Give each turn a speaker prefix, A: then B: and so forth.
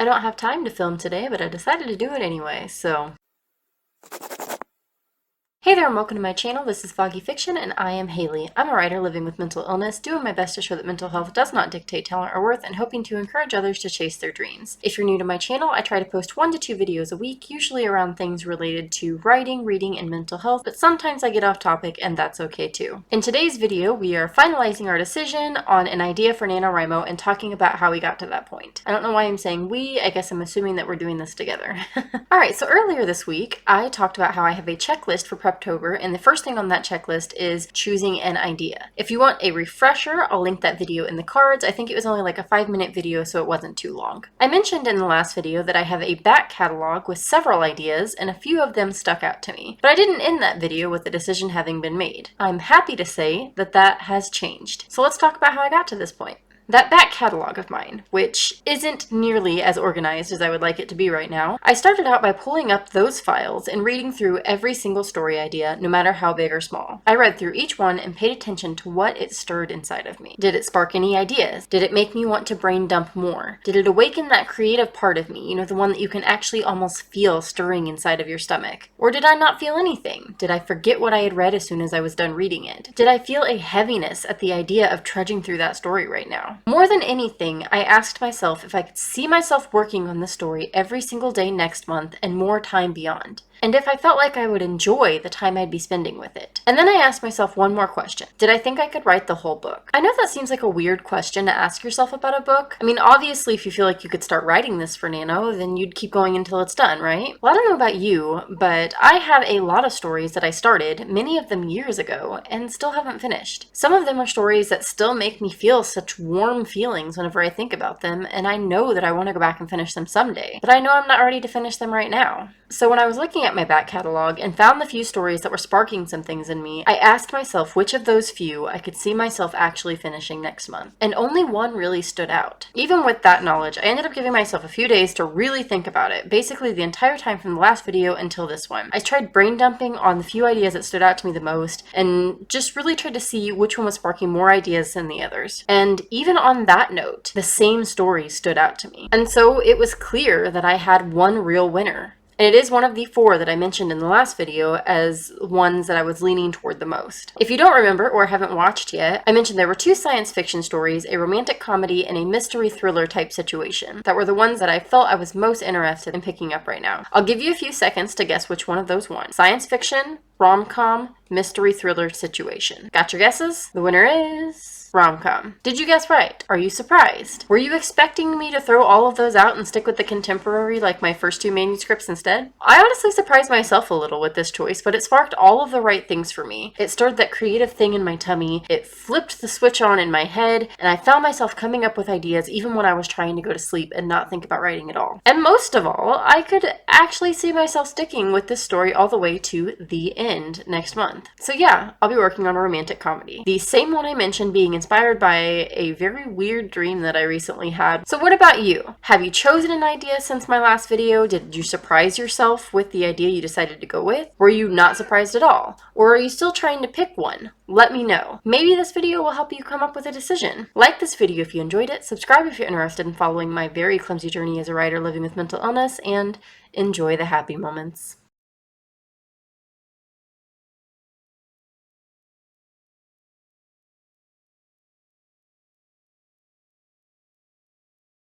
A: I don't have time to film today, but I decided to do it anyway, so... Hey there and welcome to my channel. This is Foggy Fiction and I am Haley. I'm a writer living with mental illness, doing my best to show that mental health does not dictate talent or worth, and hoping to encourage others to chase their dreams. If you're new to my channel, I try to post 1 to 2 videos a week, usually around things related to writing, reading, and mental health, but sometimes I get off topic and that's okay too. In today's video, we are finalizing our decision on an idea for NaNoWrimo and talking about how we got to that point. I don't know why I'm saying we, I guess I'm assuming that we're doing this together. Alright, so earlier this week, I talked about how I have a checklist for Preptober, and the first thing on that checklist is choosing an idea. If you want a refresher, I'll link that video in the cards. I think it was only like a 5-minute video, so it wasn't too long. I mentioned in the last video that I have a back catalog with several ideas, and a few of them stuck out to me. But I didn't end that video with the decision having been made. I'm happy to say that that has changed. So let's talk about how I got to this point. That back catalog of mine, which isn't nearly as organized as I would like it to be right now, I started out by pulling up those files and reading through every single story idea, no matter how big or small. I read through each one and paid attention to what it stirred inside of me. Did it spark any ideas? Did it make me want to brain dump more? Did it awaken that creative part of me, the one that you can actually almost feel stirring inside of your stomach? Or did I not feel anything? Did I forget what I had read as soon as I was done reading it? Did I feel a heaviness at the idea of trudging through that story right now? More than anything, I asked myself if I could see myself working on the story every single day next month and more time beyond. And if I felt like I would enjoy the time I'd be spending with it. And then I asked myself one more question. Did I think I could write the whole book? I know that seems like a weird question to ask yourself about a book. I mean, obviously, if you feel like you could start writing this for Nano, then you'd keep going until it's done, right? Well, I don't know about you, but I have a lot of stories that I started, many of them years ago, and still haven't finished. Some of them are stories that still make me feel such warm feelings whenever I think about them, and I know that I want to go back and finish them someday, but I know I'm not ready to finish them right now. So when I was looking at my back catalog and found the few stories that were sparking some things in me, I asked myself which of those few I could see myself actually finishing next month. And only one really stood out. Even with that knowledge, I ended up giving myself a few days to really think about it, basically the entire time from the last video until this one. I tried brain dumping on the few ideas that stood out to me the most, and just really tried to see which one was sparking more ideas than the others. And even on that note, the same story stood out to me. And so it was clear that I had one real winner. And it is one of the 4 that I mentioned in the last video as ones that I was leaning toward the most. If you don't remember or haven't watched yet, I mentioned there were 2 science fiction stories, a romantic comedy, and a mystery thriller type situation that were the ones that I felt I was most interested in picking up right now. I'll give you a few seconds to guess which one of those won. Science fiction, rom-com, mystery thriller situation. Got your guesses? The winner is... rom-com. Did you guess right? Are you surprised? Were you expecting me to throw all of those out and stick with the contemporary like my first 2 manuscripts instead? I honestly surprised myself a little with this choice, but it sparked all of the right things for me. It stirred that creative thing in my tummy, it flipped the switch on in my head, and I found myself coming up with ideas even when I was trying to go to sleep and not think about writing at all. And most of all, I could actually see myself sticking with this story all the way to the end next month. So yeah, I'll be working on a romantic comedy. The same one I mentioned being inspired by a very weird dream that I recently had. So what about you? Have you chosen an idea since my last video? Did you surprise yourself with the idea you decided to go with? Were you not surprised at all? Or are you still trying to pick one? Let me know. Maybe this video will help you come up with a decision. Like this video if you enjoyed it, subscribe if you're interested in following my very clumsy journey as a writer living with mental illness, and enjoy the happy moments.